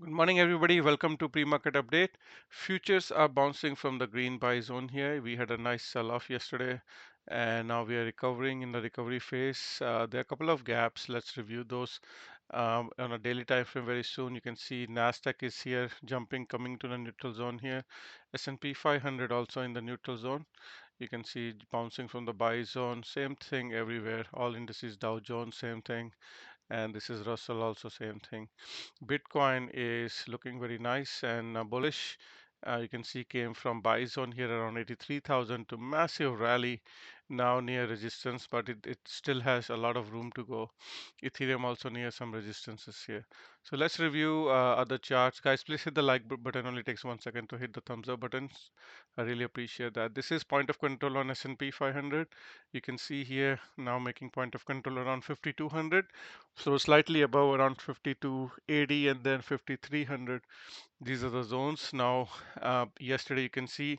Good morning, everybody. Welcome to pre-market update. Futures are bouncing from the green buy zone here. We had a nice sell-off yesterday, and now we are recovering in the recovery phase. There are a couple of gaps. Let's review those on a daily time frame very soon. You can see Nasdaq is here, jumping, coming to the neutral zone here. S&P 500 also in the neutral zone. You can see bouncing from the buy zone. Same thing everywhere. All indices, Dow Jones, same thing, and this is Russell also same thing. Bitcoin is looking very nice and bullish. You can see came from buy zone here around 83,000 to massive rally now near resistance, but it still has a lot of room to go. Ethereum also near some resistances here. So let's review other charts. Guys, please hit the like button. Only takes 1 second to hit the thumbs up buttons. I really appreciate that. This is point of control on S&P 500. You can see here now making point of control around 5,200. So slightly above around 5280 and then 5300. These are the zones. Now, yesterday you can see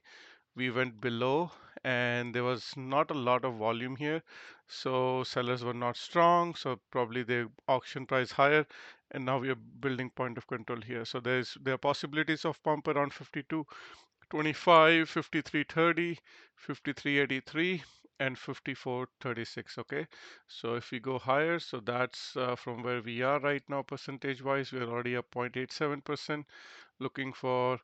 we went below and there was not a lot of volume here. So sellers were not strong. So probably the auction price higher. And now we are building point of control here. So there are possibilities of pump around 5225, 5330, 5383 and 5436. Okay, so if we go higher, so that's from where we are right now percentage wise, we are already up 0.87%, looking for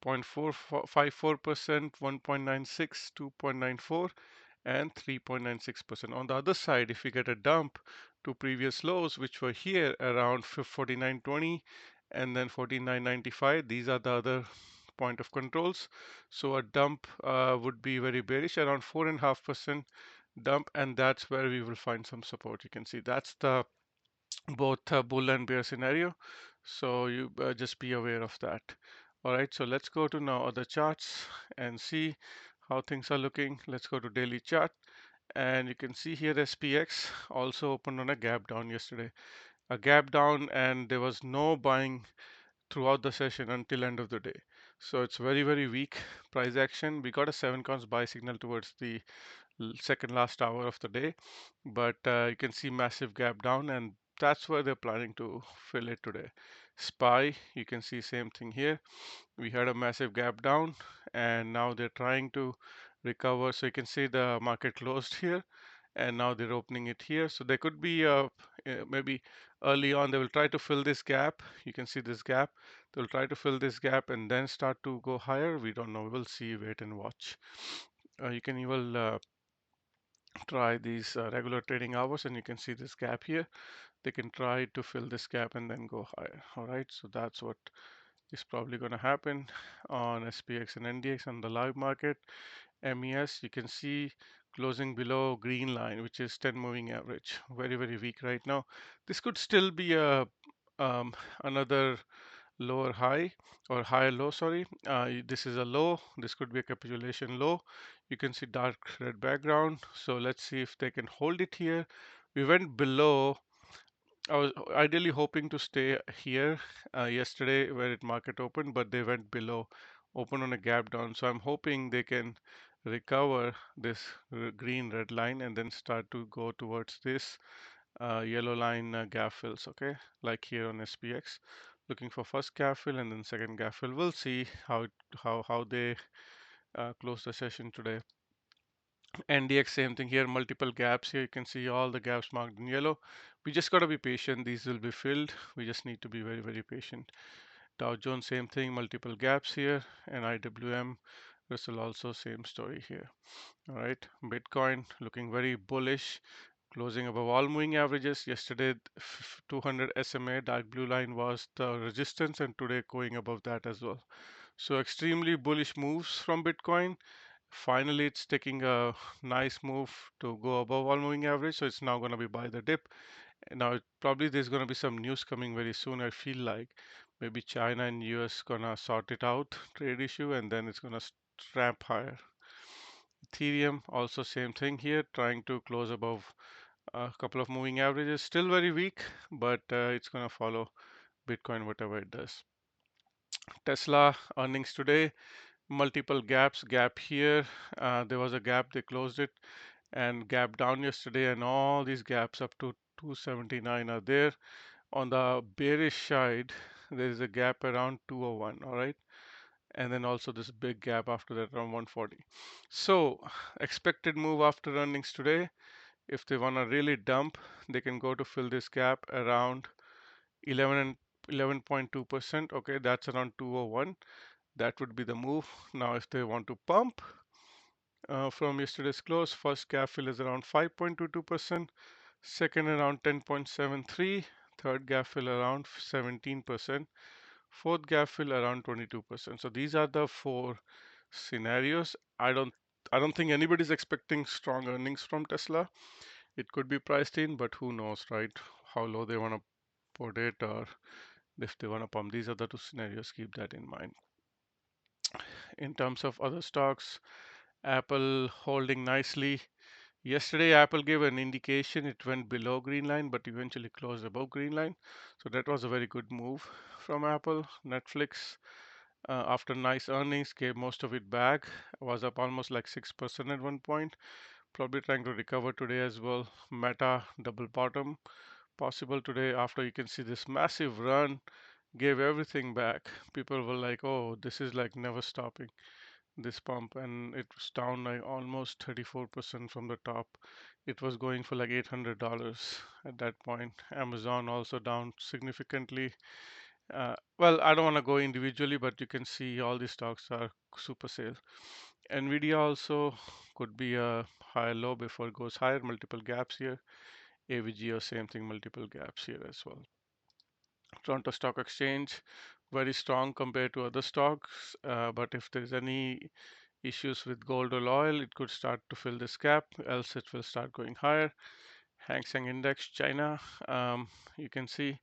0.454%, 1.96, 2.94 and 3.96%. On the other side, if we get a dump to previous lows which were here around 49.20 and then 49.95, these are the other point of controls. So a dump would be very bearish, around 4.5% dump, and that's where we will find some support. You can see that's the both bull and bear scenario. So you just be aware of that. All right, so let's go to now other charts and see how things are looking. Let's go to daily chart, and you can see here SPX also opened on a gap down yesterday. A gap down, and there was no buying throughout the session until end of the day. So it's very weak price action. We got a 7 cons buy signal towards the second last hour of the day, but you can see massive gap down, and that's where they're planning to fill it today. SPY, you can see same thing here. We had a massive gap down, and now they're trying to recover. So you can see the market closed here, and now they're opening it here. So there could be maybe early on they will try to fill this gap. You can see this gap. They'll try to fill this gap and then start to go higher. We don't know. We'll see. Wait and watch. You can even try these regular trading hours, and you can see this gap here. They can try to fill this gap and then go higher. All right. So that's what is probably going to happen on SPX and NDX on the live market. MES, you can see closing below green line, which is 10 moving average. Very weak right now. This could still be a um, another lower high or higher low, sorry. This is a low. This could be a capitulation low. You can see dark red background. So let's see if they can hold it here. We went below. I was ideally hoping to stay here yesterday where it market opened, but they went below, open on a gap down. So I'm hoping they can recover this green red line and then start to go towards this yellow line gap fills. Okay, like here on SPX, looking for first gap fill and then second gap fill. We'll see how they close the session today. NDX, same thing here, multiple gaps here. You can see all the gaps marked in yellow. We just got to be patient. These will be filled. We just need to be very patient. Dow Jones, same thing, multiple gaps here. And IWM, Russell also same story here. All right. Bitcoin looking very bullish, closing above all moving averages. Yesterday, 200 SMA, dark blue line was the resistance, and today going above that as well. So extremely bullish moves from Bitcoin. Finally, it's taking a nice move to go above all moving average. So it's now going to be buy the dip. And now probably there's going to be some news coming very soon. I feel like maybe China and US gonna sort it out, trade issue, and then it's gonna ramp higher. Ethereum also same thing here, trying to close above a couple of moving averages. Still very weak, but it's gonna follow Bitcoin whatever it does. Tesla earnings today, multiple gaps. Gap here, there was a gap, they closed it, and gap down yesterday, and all these gaps up to 279 are there. On the bearish side, there is a gap around 201, all right, and then also this big gap after that around 140. So expected move after earnings today. If they want to really dump, they can go to fill this gap around 11 and 11.2%. Okay, that's around 201. That would be the move. Now, if they want to pump from yesterday's close, first gap fill is around 5.22%, second around 10.73, third gap fill around 17%, fourth gap fill around 22%. So these are the four scenarios. I don't think anybody's expecting strong earnings from Tesla. It could be priced in, but who knows, right? How low they want to put it, or if they want to pump. These are the two scenarios. Keep that in mind. In terms of other stocks, Apple holding nicely. Yesterday, Apple gave an indication it went below green line, but eventually closed above green line. So that was a very good move from Apple. Netflix, after nice earnings, gave most of it back. Was up almost like 6% at one point. Probably trying to recover today as well. Meta, double bottom possible today after you can see this massive run, gave everything back. People were like, oh, this is like never stopping, this pump, and it was down like almost 34% from the top. It was going for like $800 at that point. Amazon also down significantly. Well, I don't want to go individually, but you can see all these stocks are super sale. NVDA also could be a higher low before it goes higher, multiple gaps here. AVGO, same thing, multiple gaps here as well. Toronto Stock Exchange, very strong compared to other stocks, but if there's any issues with gold or oil, it could start to fill this gap, else it will start going higher. Hang Seng Index, China, you can see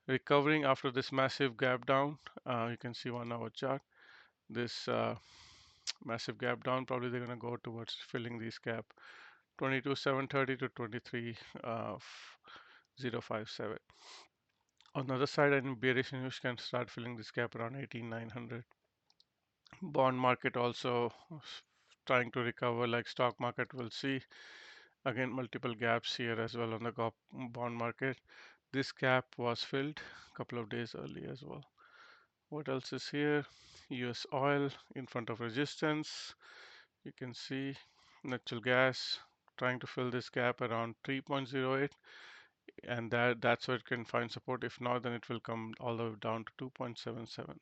recovering after this massive gap down. You can see 1 hour chart. This massive gap down, probably they're going to go towards filling this gap 22,730 to 23,057. On the other side, any bearish news can start filling this gap around 18,900. Bond market also trying to recover like stock market. We'll see again multiple gaps here as well on the bond market. This gap was filled a couple of days early as well. What else is here? US oil in front of resistance. You can see natural gas trying to fill this gap around 3.08, and that's where it can find support. If not, then it will come all the way down to 2.77.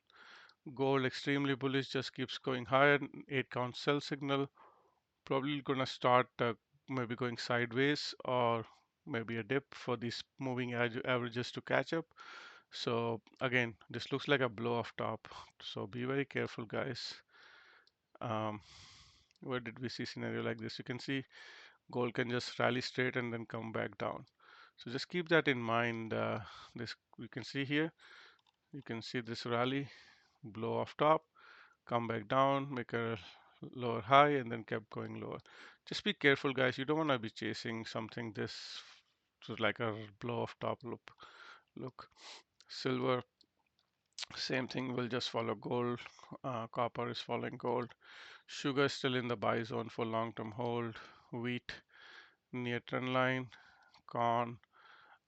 Gold extremely bullish, just keeps going higher. 8 count sell signal, probably gonna start maybe going sideways or maybe a dip for these moving averages to catch up. So again, this looks like a blow off top, so be very careful, guys. um, where did we see scenario like this? You can see gold can just rally straight and then come back down, so just keep that in mind. This we can see here, you can see this rally, blow off top, come back down, make a lower high, and then kept going lower. Just be careful, guys. You don't want to be chasing something this like a blow off top look. Silver, same thing, will just follow gold. Copper is following gold. Sugar is still in the buy zone for long-term hold. Wheat near trend line. Corn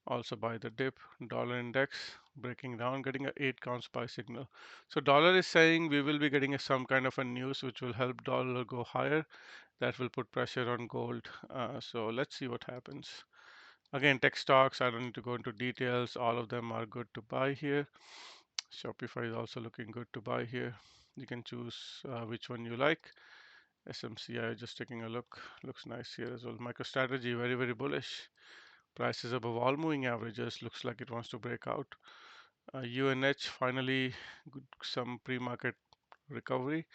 also by the dip. Dollar index breaking down, getting a 8 counts buy signal. So dollar is saying we will be getting some kind of a news which will help dollar go higher. That will put pressure on gold. So let's see what happens. Again, tech stocks, I don't need to go into details. All of them are good to buy here. Shopify is also looking good to buy here. You can choose which one you like. SMCI, just taking a look, looks nice here as well. MicroStrategy, very, very bullish. Prices above all moving averages, looks like it wants to break out. UNH, finally, some pre-market recovery,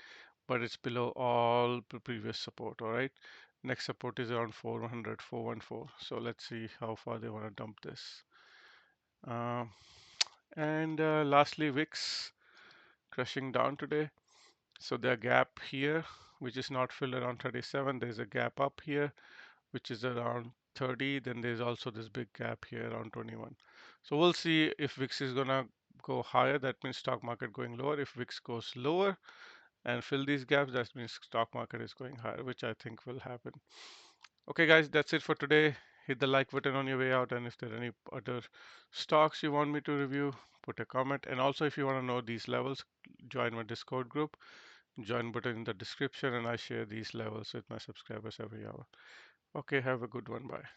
but it's below all previous support, all right? Next support is around 400, 414. So let's see how far they want to dump this. And lastly, VIX crushing down today. So the gap here, which is not filled around 37, there's a gap up here, which is around 30. Then there's also this big gap here around 21. So we'll see if VIX is gonna go higher. That means stock market going lower. If VIX goes lower and fill these gaps, that means stock market is going higher, which I think will happen. Okay, guys, that's it for today. hit the like button on your way out. And if there are any other stocks you want me to review, put a comment. And also, if you want to know these levels, join my Discord group. Join button in the description, and I share these levels with my subscribers every hour. Okay, have a good one. Bye.